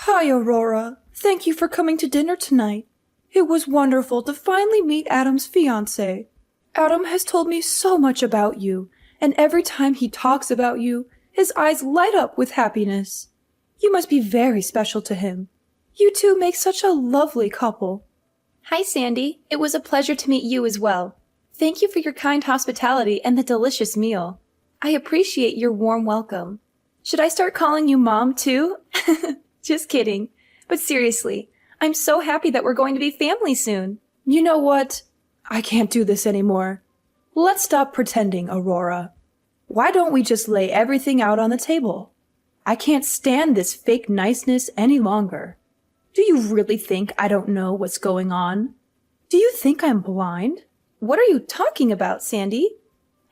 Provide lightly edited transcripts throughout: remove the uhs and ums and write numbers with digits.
Hi, Aurora. Thank you for coming to dinner tonight. It was wonderful to finally meet Adam's fiancé. Adam has told me so much about you, and every time he talks about you, his eyes light up with happiness. You must be very special to him. You two make such a lovely couple. Hi, Sandy. It was a pleasure to meet you as well. Thank you for your kind hospitality and the delicious meal. I appreciate your warm welcome. Should I start calling you Mom, too? Just kidding. But seriously, I'm so happy that we're going to be family soon. You know what? I can't do this anymore. Let's stop pretending, Aurora. Why don't we just lay everything out on the table? I can't stand this fake niceness any longer. Do you really think I don't know what's going on? Do you think I'm blind? What are you talking about, Sandy?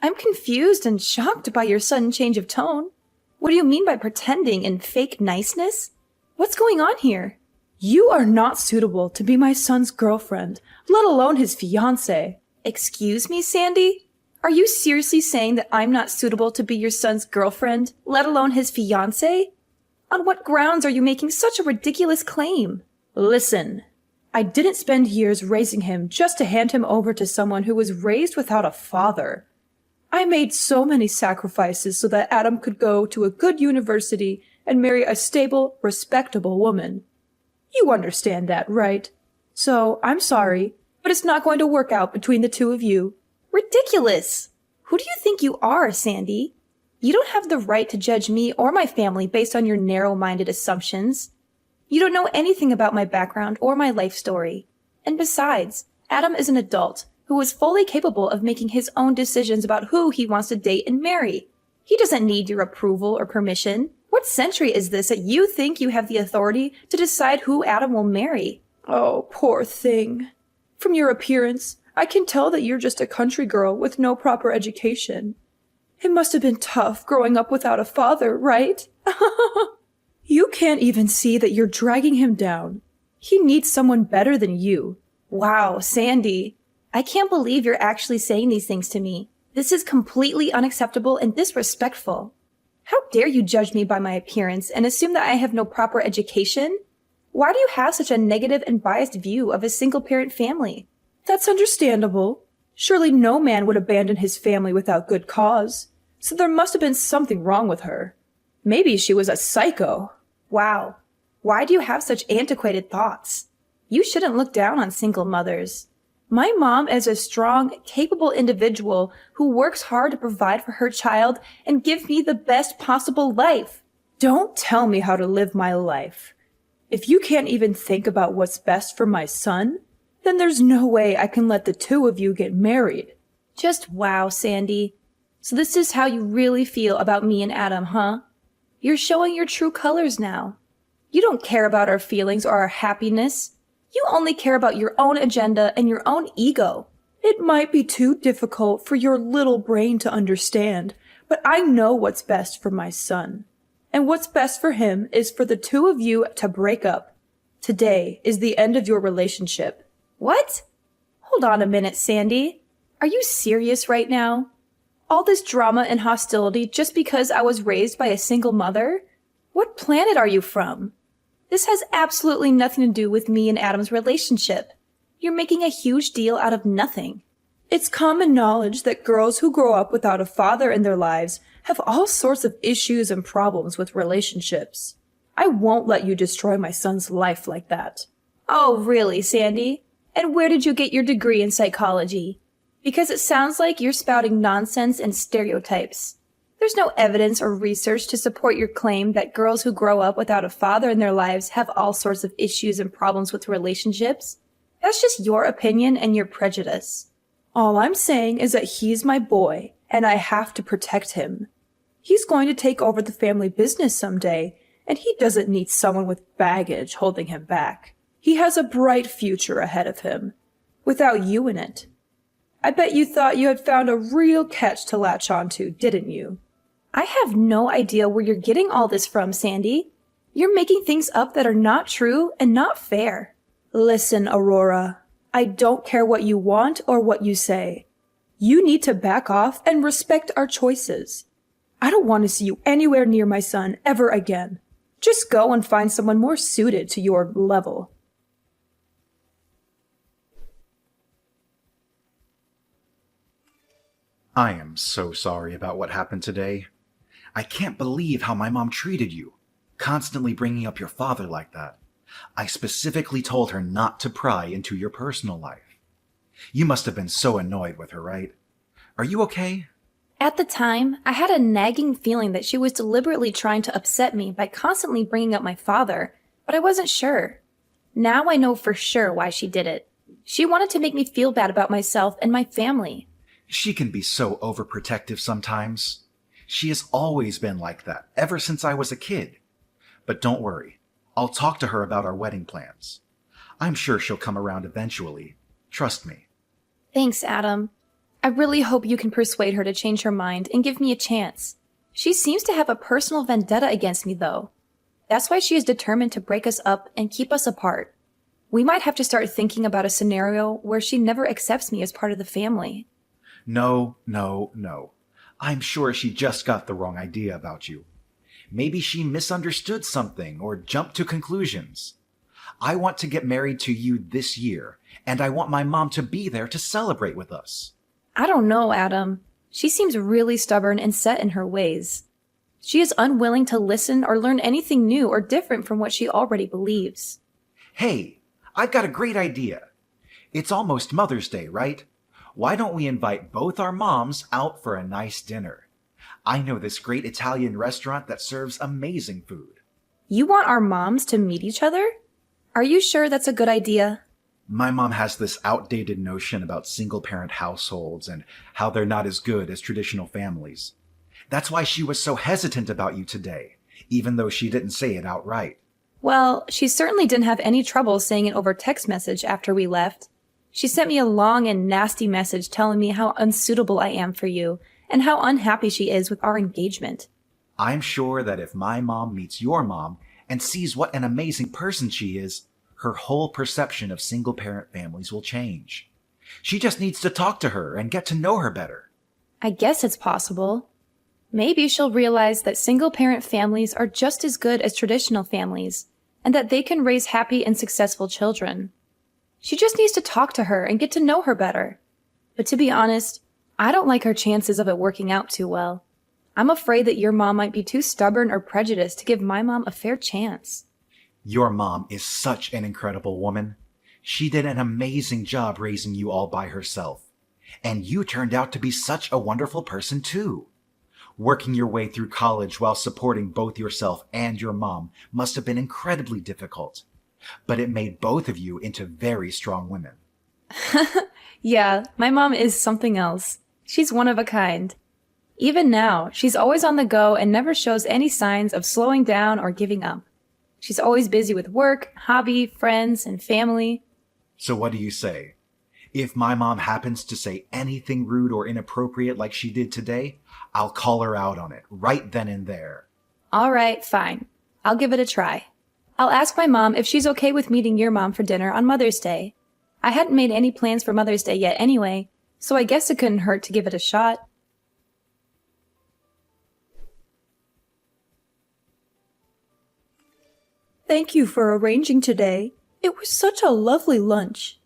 I'm confused and shocked by your sudden change of tone. What do you mean by pretending and fake niceness? What's going on here? You are not suitable to be my son's girlfriend, let alone his fiancé. Excuse me, Sandy? Are you seriously saying that I'm not suitable to be your son's girlfriend, let alone his fiancé? On what grounds are you making such a ridiculous claim? Listen, I didn't spend years raising him just to hand him over to someone who was raised without a father. I made so many sacrifices so that Adam could go to a good university and marry a stable, respectable woman. You understand that, right? So, I'm sorry, but it's not going to work out between the two of you. Ridiculous! Who do you think you are, Sandy? You don't have the right to judge me or my family based on your narrow-minded assumptions. You don't know anything about my background or my life story. And besides, Adam is an adult who is fully capable of making his own decisions about who he wants to date and marry. He doesn't need your approval or permission. What century is this that you think you have the authority to decide who Adam will marry? Oh, poor thing. From your appearance, I can tell that you're just a country girl with no proper education. It must have been tough growing up without a father, right? You can't even see that you're dragging him down. He needs someone better than you. Wow, Sandy. I can't believe you're actually saying these things to me. This is completely unacceptable and disrespectful. How dare you judge me by my appearance and assume that I have no proper education? Why do you have such a negative and biased view of a single-parent family? That's understandable. Surely no man would abandon his family without good cause. So there must have been something wrong with her. Maybe she was a psycho. Wow. Why do you have such antiquated thoughts? You shouldn't look down on single mothers. My mom is a strong, capable individual who works hard to provide for her child and give me the best possible life. Don't tell me how to live my life. If you can't even think about what's best for my son, then there's no way I can let the two of you get married. Just wow, Sandy. So this is how you really feel about me and Adam, huh? You're showing your true colors now. You don't care about our feelings or our happiness. You only care about your own agenda and your own ego. It might be too difficult for your little brain to understand, but I know what's best for my son. And what's best for him is for the two of you to break up. Today is the end of your relationship. What? Hold on a minute, Sandy. Are you serious right now? All this drama and hostility just because I was raised by a single mother? What planet are you from? This has absolutely nothing to do with me and Adam's relationship. You're making a huge deal out of nothing. It's common knowledge that girls who grow up without a father in their lives have all sorts of issues and problems with relationships. I won't let you destroy my son's life like that. Oh, really, Sandy? And where did you get your degree in psychology? Because it sounds like you're spouting nonsense and stereotypes. There's no evidence or research to support your claim that girls who grow up without a father in their lives have all sorts of issues and problems with relationships. That's just your opinion and your prejudice. All I'm saying is that he's my boy, and I have to protect him. He's going to take over the family business someday, and he doesn't need someone with baggage holding him back. He has a bright future ahead of him, without you in it. I bet you thought you had found a real catch to latch onto, didn't you? I have no idea where you're getting all this from, Sandy. You're making things up that are not true and not fair. Listen, Aurora, I don't care what you want or what you say. You need to back off and respect our choices. I don't want to see you anywhere near my son ever again. Just go and find someone more suited to your level. I am so sorry about what happened today. I can't believe how my mom treated you, constantly bringing up your father like that. I specifically told her not to pry into your personal life. You must have been so annoyed with her, right? Are you okay? At the time, I had a nagging feeling that she was deliberately trying to upset me by constantly bringing up my father, but I wasn't sure. Now I know for sure why she did it. She wanted to make me feel bad about myself and my family. She can be so overprotective sometimes. She has always been like that, ever since I was a kid. But don't worry, I'll talk to her about our wedding plans. I'm sure she'll come around eventually. Trust me. Thanks, Adam. I really hope you can persuade her to change her mind and give me a chance. She seems to have a personal vendetta against me, though. That's why she is determined to break us up and keep us apart. We might have to start thinking about a scenario where she never accepts me as part of the family. No. I'm sure she just got the wrong idea about you. Maybe she misunderstood something or jumped to conclusions. I want to get married to you this year, and I want my mom to be there to celebrate with us. I don't know, Adam. She seems really stubborn and set in her ways. She is unwilling to listen or learn anything new or different from what she already believes. Hey, I've got a great idea. It's almost Mother's Day, right? Why don't we invite both our moms out for a nice dinner? I know this great Italian restaurant that serves amazing food. You want our moms to meet each other? Are you sure that's a good idea? My mom has this outdated notion about single-parent households and how they're not as good as traditional families. That's why she was so hesitant about you today, even though she didn't say it outright. Well, she certainly didn't have any trouble saying it over text message after we left. She sent me a long and nasty message telling me how unsuitable I am for you and how unhappy she is with our engagement. I'm sure that if my mom meets your mom and sees what an amazing person she is, her whole perception of single-parent families will change. She just needs to talk to her and get to know her better. I guess it's possible. Maybe she'll realize that single-parent families are just as good as traditional families, and that they can raise happy and successful children. She just needs to talk to her and get to know her better. But to be honest, I don't like her chances of it working out too well. I'm afraid that your mom might be too stubborn or prejudiced to give my mom a fair chance. Your mom is such an incredible woman. She did an amazing job raising you all by herself. And you turned out to be such a wonderful person too. Working your way through college while supporting both yourself and your mom must have been incredibly difficult. But it made both of you into very strong women. Yeah, my mom is something else. She's one of a kind. Even now, she's always on the go and never shows any signs of slowing down or giving up. She's always busy with work, hobby, friends, and family. So what do you say? If my mom happens to say anything rude or inappropriate like she did today, I'll call her out on it right then and there. All right, fine. I'll give it a try. I'll ask my mom if she's okay with meeting your mom for dinner on Mother's Day. I hadn't made any plans for Mother's Day yet anyway, so I guess it couldn't hurt to give it a shot. Thank you for arranging today. It was such a lovely lunch.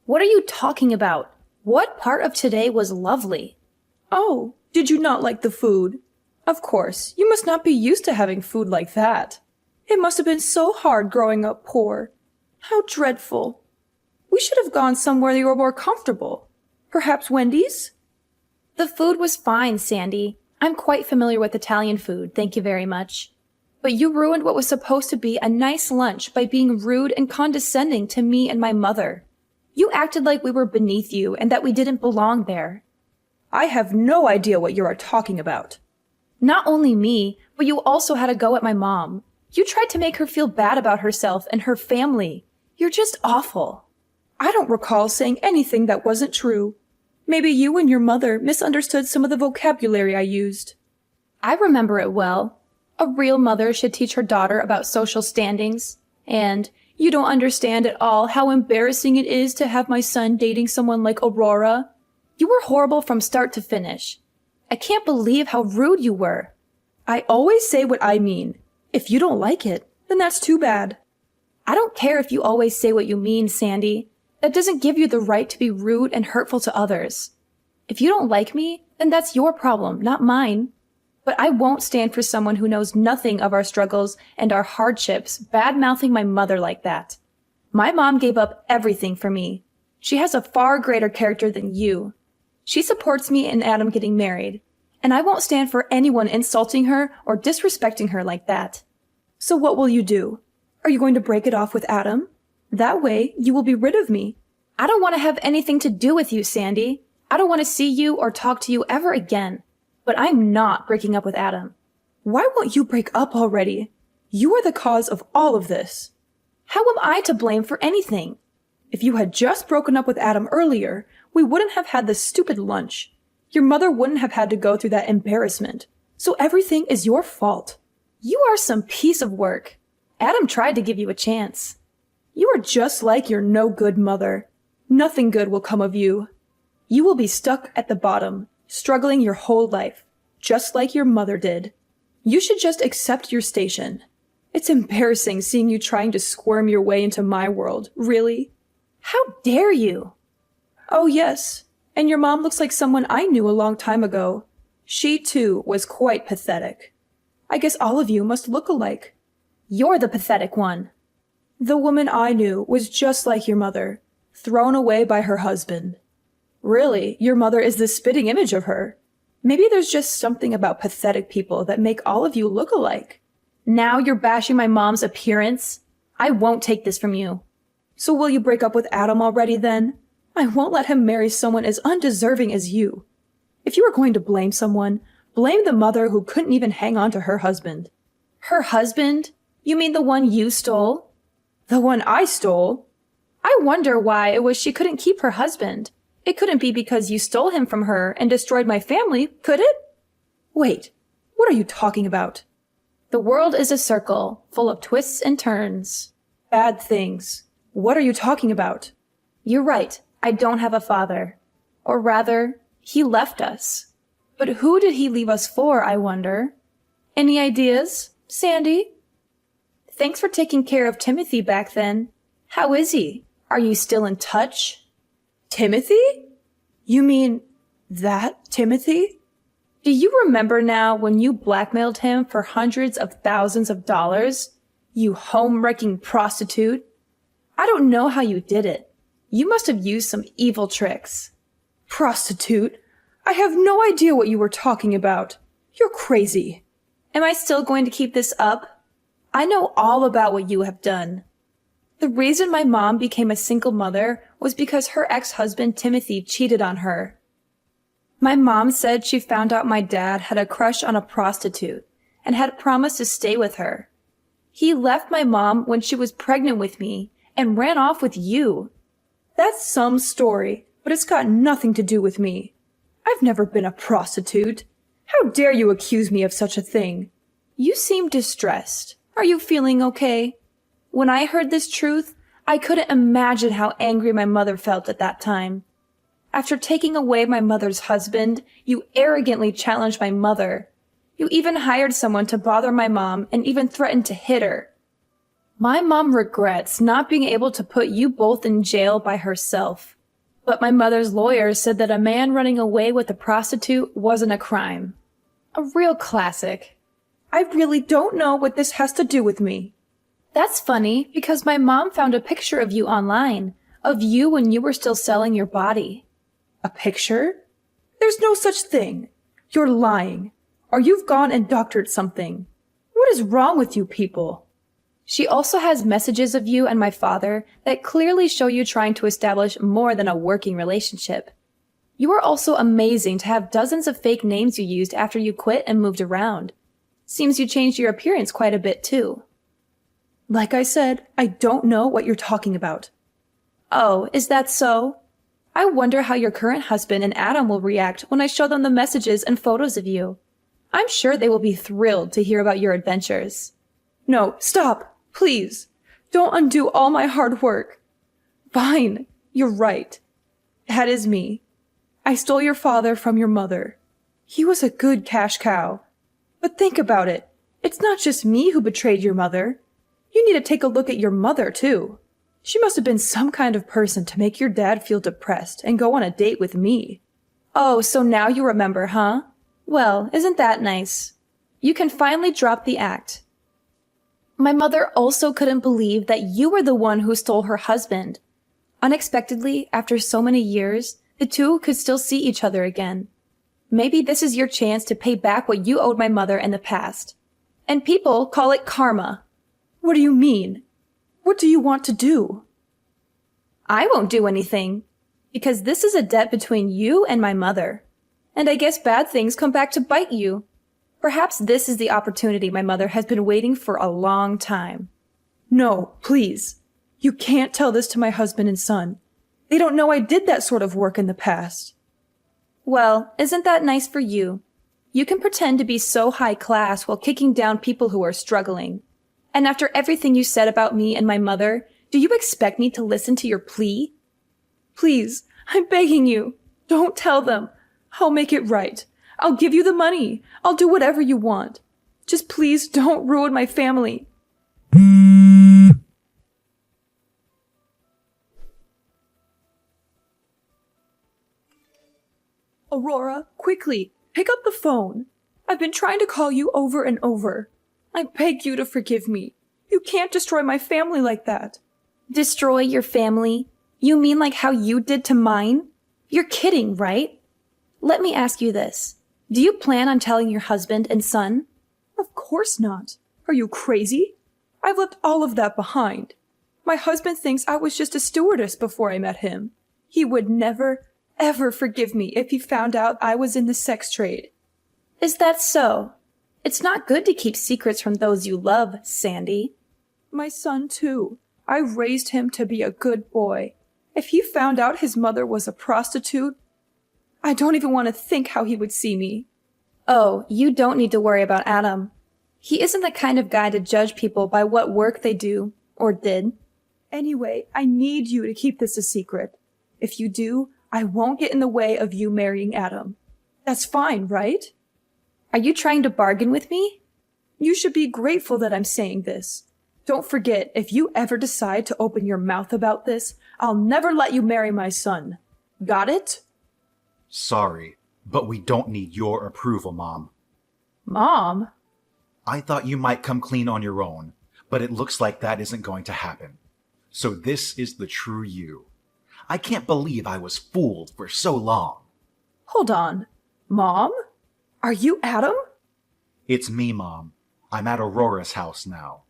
What are you talking about? What part of today was lovely? Oh, did you not like the food? Of course, you must not be used to having food like that. It must have been so hard growing up poor. How dreadful. We should have gone somewhere you were more comfortable. Perhaps Wendy's? The food was fine, Sandy. I'm quite familiar with Italian food, thank you very much. But you ruined what was supposed to be a nice lunch by being rude and condescending to me and my mother. You acted like we were beneath you and that we didn't belong there. I have no idea what you are talking about. Not only me, but you also had a go at my mom. You tried to make her feel bad about herself and her family. You're just awful. I don't recall saying anything that wasn't true. Maybe you and your mother misunderstood some of the vocabulary I used. I remember it well. A real mother should teach her daughter about social standings. And you don't understand at all how embarrassing it is to have my son dating someone like Aurora. You were horrible from start to finish. I can't believe how rude you were. I always say what I mean. If you don't like it, then that's too bad. I don't care if you always say what you mean, Sandy. That doesn't give you the right to be rude and hurtful to others. If you don't like me, then that's your problem, not mine. But I won't stand for someone who knows nothing of our struggles and our hardships bad-mouthing my mother like that. My mom gave up everything for me. She has a far greater character than you. She supports me and Adam getting married, and I won't stand for anyone insulting her or disrespecting her like that. So what will you do? Are you going to break it off with Adam? That way, you will be rid of me. I don't want to have anything to do with you, Sandy. I don't want to see you or talk to you ever again. But I'm not breaking up with Adam. Why won't you break up already? You are the cause of all of this. How am I to blame for anything? If you had just broken up with Adam earlier, we wouldn't have had this stupid lunch. Your mother wouldn't have had to go through that embarrassment. So everything is your fault. You are some piece of work. Adam tried to give you a chance. You are just like your no-good mother. Nothing good will come of you. You will be stuck at the bottom, struggling your whole life, just like your mother did. You should just accept your station. It's embarrassing seeing you trying to squirm your way into my world, really. How dare you? Oh yes, and your mom looks like someone I knew a long time ago. She too was quite pathetic. I guess all of you must look alike. You're the pathetic one. The woman I knew was just like your mother, thrown away by her husband. Really, your mother is the spitting image of her. Maybe there's just something about pathetic people that make all of you look alike. Now you're bashing my mom's appearance? I won't take this from you. So will you break up with Adam already then? I won't let him marry someone as undeserving as you. If you are going to blame someone, blame the mother who couldn't even hang on to her husband. Her husband? You mean the one you stole? The one I stole? I wonder why it was she couldn't keep her husband. It couldn't be because you stole him from her and destroyed my family, could it? Wait, what are you talking about? The world is a circle, full of twists and turns. Bad things. What are you talking about? You're right. I don't have a father. Or rather, he left us. But who did he leave us for, I wonder? Any ideas, Sandy? Thanks for taking care of Timothy back then. How is he? Are you still in touch? Timothy? You mean that Timothy? Do you remember now when you blackmailed him for hundreds of thousands of dollars? You home-wrecking prostitute. I don't know how you did it. You must have used some evil tricks. Prostitute? I have no idea what you were talking about. You're crazy. Am I still going to keep this up? I know all about what you have done. The reason my mom became a single mother was because her ex-husband Timothy cheated on her. My mom said she found out my dad had a crush on a prostitute and had promised to stay with her. He left my mom when she was pregnant with me and ran off with you. That's some story, but it's got nothing to do with me. I've never been a prostitute. How dare you accuse me of such a thing? You seem distressed. Are you feeling okay? When I heard this truth, I couldn't imagine how angry my mother felt at that time. After taking away my mother's husband, you arrogantly challenged my mother. You even hired someone to bother my mom and even threatened to hit her. My mom regrets not being able to put you both in jail by herself. But my mother's lawyer said that a man running away with a prostitute wasn't a crime. A real classic. I really don't know what this has to do with me. That's funny because my mom found a picture of you online, of you when you were still selling your body. A picture? There's no such thing. You're lying. Or you've gone and doctored something. What is wrong with you people? She also has messages of you and my father that clearly show you trying to establish more than a working relationship. You are also amazing to have dozens of fake names you used after you quit and moved around. Seems you changed your appearance quite a bit too. Like I said, I don't know what you're talking about. Oh, is that so? I wonder how your current husband and Adam will react when I show them the messages and photos of you. I'm sure they will be thrilled to hear about your adventures. No, stop, please. Don't undo all my hard work. Fine, you're right. That is me. I stole your father from your mother. He was a good cash cow. But think about it. It's not just me who betrayed your mother. You need to take a look at your mother, too. She must have been some kind of person to make your dad feel depressed and go on a date with me. Oh, so now you remember, huh? Well, isn't that nice? You can finally drop the act. My mother also couldn't believe that you were the one who stole her husband. Unexpectedly, after so many years, the two could still see each other again. Maybe this is your chance to pay back what you owed my mother in the past. And people call it karma. What do you mean? What do you want to do? I won't do anything, because this is a debt between you and my mother. And I guess bad things come back to bite you. Perhaps this is the opportunity my mother has been waiting for a long time. No, please. You can't tell this to my husband and son. They don't know I did that sort of work in the past. Well, isn't that nice for you? You can pretend to be so high class while kicking down people who are struggling. And after everything you said about me and my mother, do you expect me to listen to your plea? Please, I'm begging you. Don't tell them. I'll make it right. I'll give you the money. I'll do whatever you want. Just please don't ruin my family. Aurora, quickly, pick up the phone. I've been trying to call you over and over. I beg you to forgive me. You can't destroy my family like that. Destroy your family? You mean like how you did to mine? You're kidding, right? Let me ask you this. Do you plan on telling your husband and son? Of course not. Are you crazy? I've left all of that behind. My husband thinks I was just a stewardess before I met him. He would never, ever forgive me if he found out I was in the sex trade. Is that so? It's not good to keep secrets from those you love, Sandy. My son, too. I raised him to be a good boy. If he found out his mother was a prostitute, I don't even want to think how he would see me. Oh, you don't need to worry about Adam. He isn't the kind of guy to judge people by what work they do, or did. Anyway, I need you to keep this a secret. If you do, I won't get in the way of you marrying Adam. That's fine, right? Are you trying to bargain with me? You should be grateful that I'm saying this. Don't forget, if you ever decide to open your mouth about this, I'll never let you marry my son. Got it? Sorry, but we don't need your approval, Mom. Mom? I thought you might come clean on your own, but it looks like that isn't going to happen. So this is the true you. I can't believe I was fooled for so long. Hold on. Mom? Are you Adam? It's me, Mom. I'm at Aurora's house now.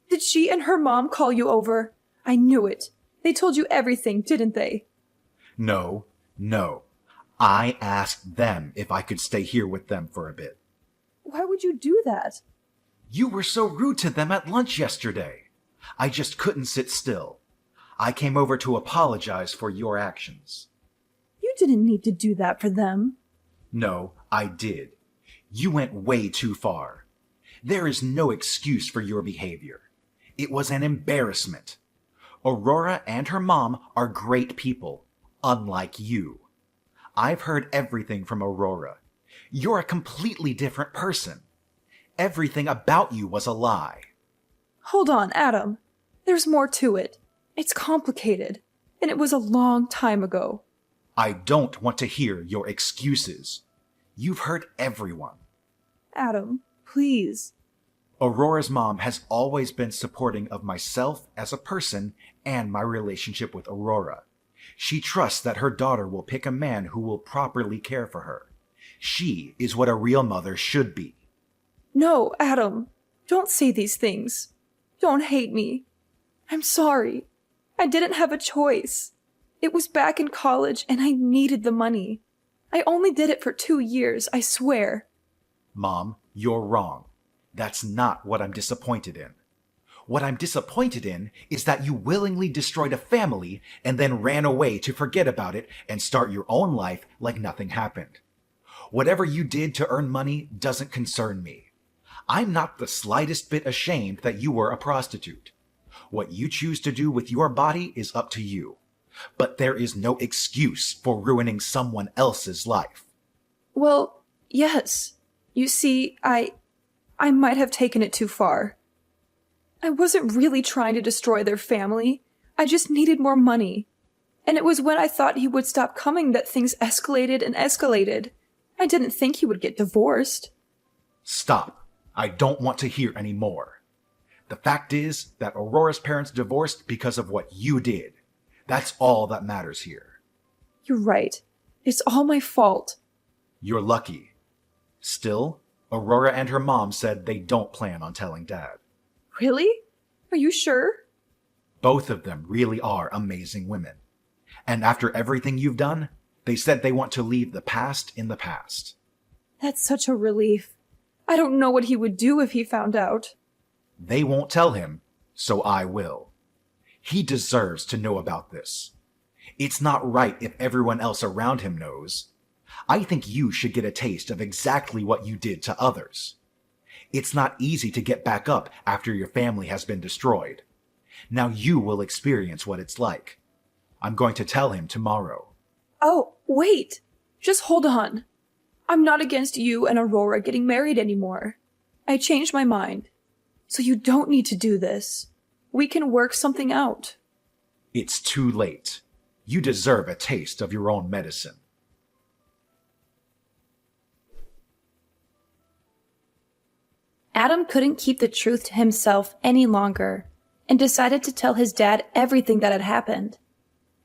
Did she and her mom call you over? I knew it. They told you everything, didn't they? No. I asked them if I could stay here with them for a bit. Why would you do that? You were so rude to them at lunch yesterday. I just couldn't sit still. I came over to apologize for your actions. You didn't need to do that for them. No, I did. You went way too far. There is no excuse for your behavior. It was an embarrassment. Aurora and her mom are great people, unlike you. I've heard everything from Aurora. You're a completely different person. Everything about you was a lie. Hold on, Adam. There's more to it. It's complicated, and it was a long time ago. I don't want to hear your excuses. You've hurt everyone. Adam, please. Aurora's mom has always been supporting of myself as a person and my relationship with Aurora. She trusts that her daughter will pick a man who will properly care for her. She is what a real mother should be. No, Adam. Don't say these things. Don't hate me. I'm sorry. I didn't have a choice. It was back in college and I needed the money. I only did it for 2 years, I swear. Mom, you're wrong. That's not what I'm disappointed in. What I'm disappointed in is that you willingly destroyed a family and then ran away to forget about it and start your own life like nothing happened. Whatever you did to earn money doesn't concern me. I'm not the slightest bit ashamed that you were a prostitute. What you choose to do with your body is up to you. But there is no excuse for ruining someone else's life. Well, yes. You see, I I might have taken it too far. I wasn't really trying to destroy their family. I just needed more money. And it was when I thought he would stop coming that things escalated and escalated. I didn't think he would get divorced. Stop. I don't want to hear any more. The fact is that Aurora's parents divorced because of what you did. That's all that matters here. You're right. It's all my fault. You're lucky. Still, Aurora and her mom said they don't plan on telling Dad. Really? Are you sure? Both of them really are amazing women. And after everything you've done, they said they want to leave the past in the past. That's such a relief. I don't know what he would do if he found out. They won't tell him, so I will. He deserves to know about this. It's not right if everyone else around him knows. I think you should get a taste of exactly what you did to others. It's not easy to get back up after your family has been destroyed. Now you will experience what it's like. I'm going to tell him tomorrow. Oh, wait. Just hold on. I'm not against you and Aurora getting married anymore. I changed my mind. So you don't need to do this. We can work something out. It's too late. You deserve a taste of your own medicine. Adam couldn't keep the truth to himself any longer and decided to tell his dad everything that had happened.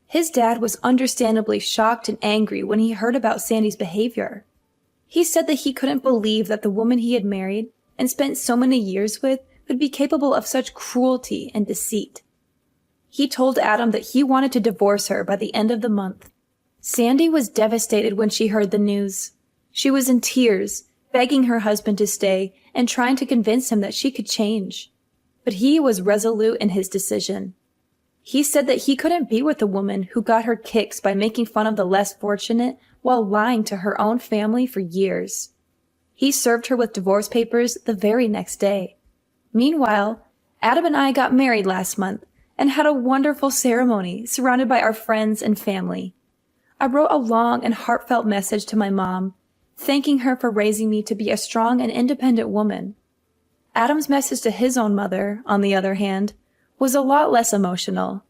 His dad was understandably shocked and angry when he heard about Sandy's behavior. He said that he couldn't believe that the woman he had married and spent so many years with would be capable of such cruelty and deceit. He told Adam that he wanted to divorce her by the end of the month. Sandy was devastated when she heard the news. She was in tears, begging her husband to stay and trying to convince him that she could change. But he was resolute in his decision. He said that he couldn't be with a woman who got her kicks by making fun of the less fortunate while lying to her own family for years. He served her with divorce papers the very next day. Meanwhile, Adam and I got married last month and had a wonderful ceremony surrounded by our friends and family. I wrote a long and heartfelt message to my mom, thanking her for raising me to be a strong and independent woman. Adam's message to his own mother, on the other hand, was a lot less emotional.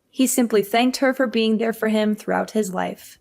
He simply thanked her for being there for him throughout his life.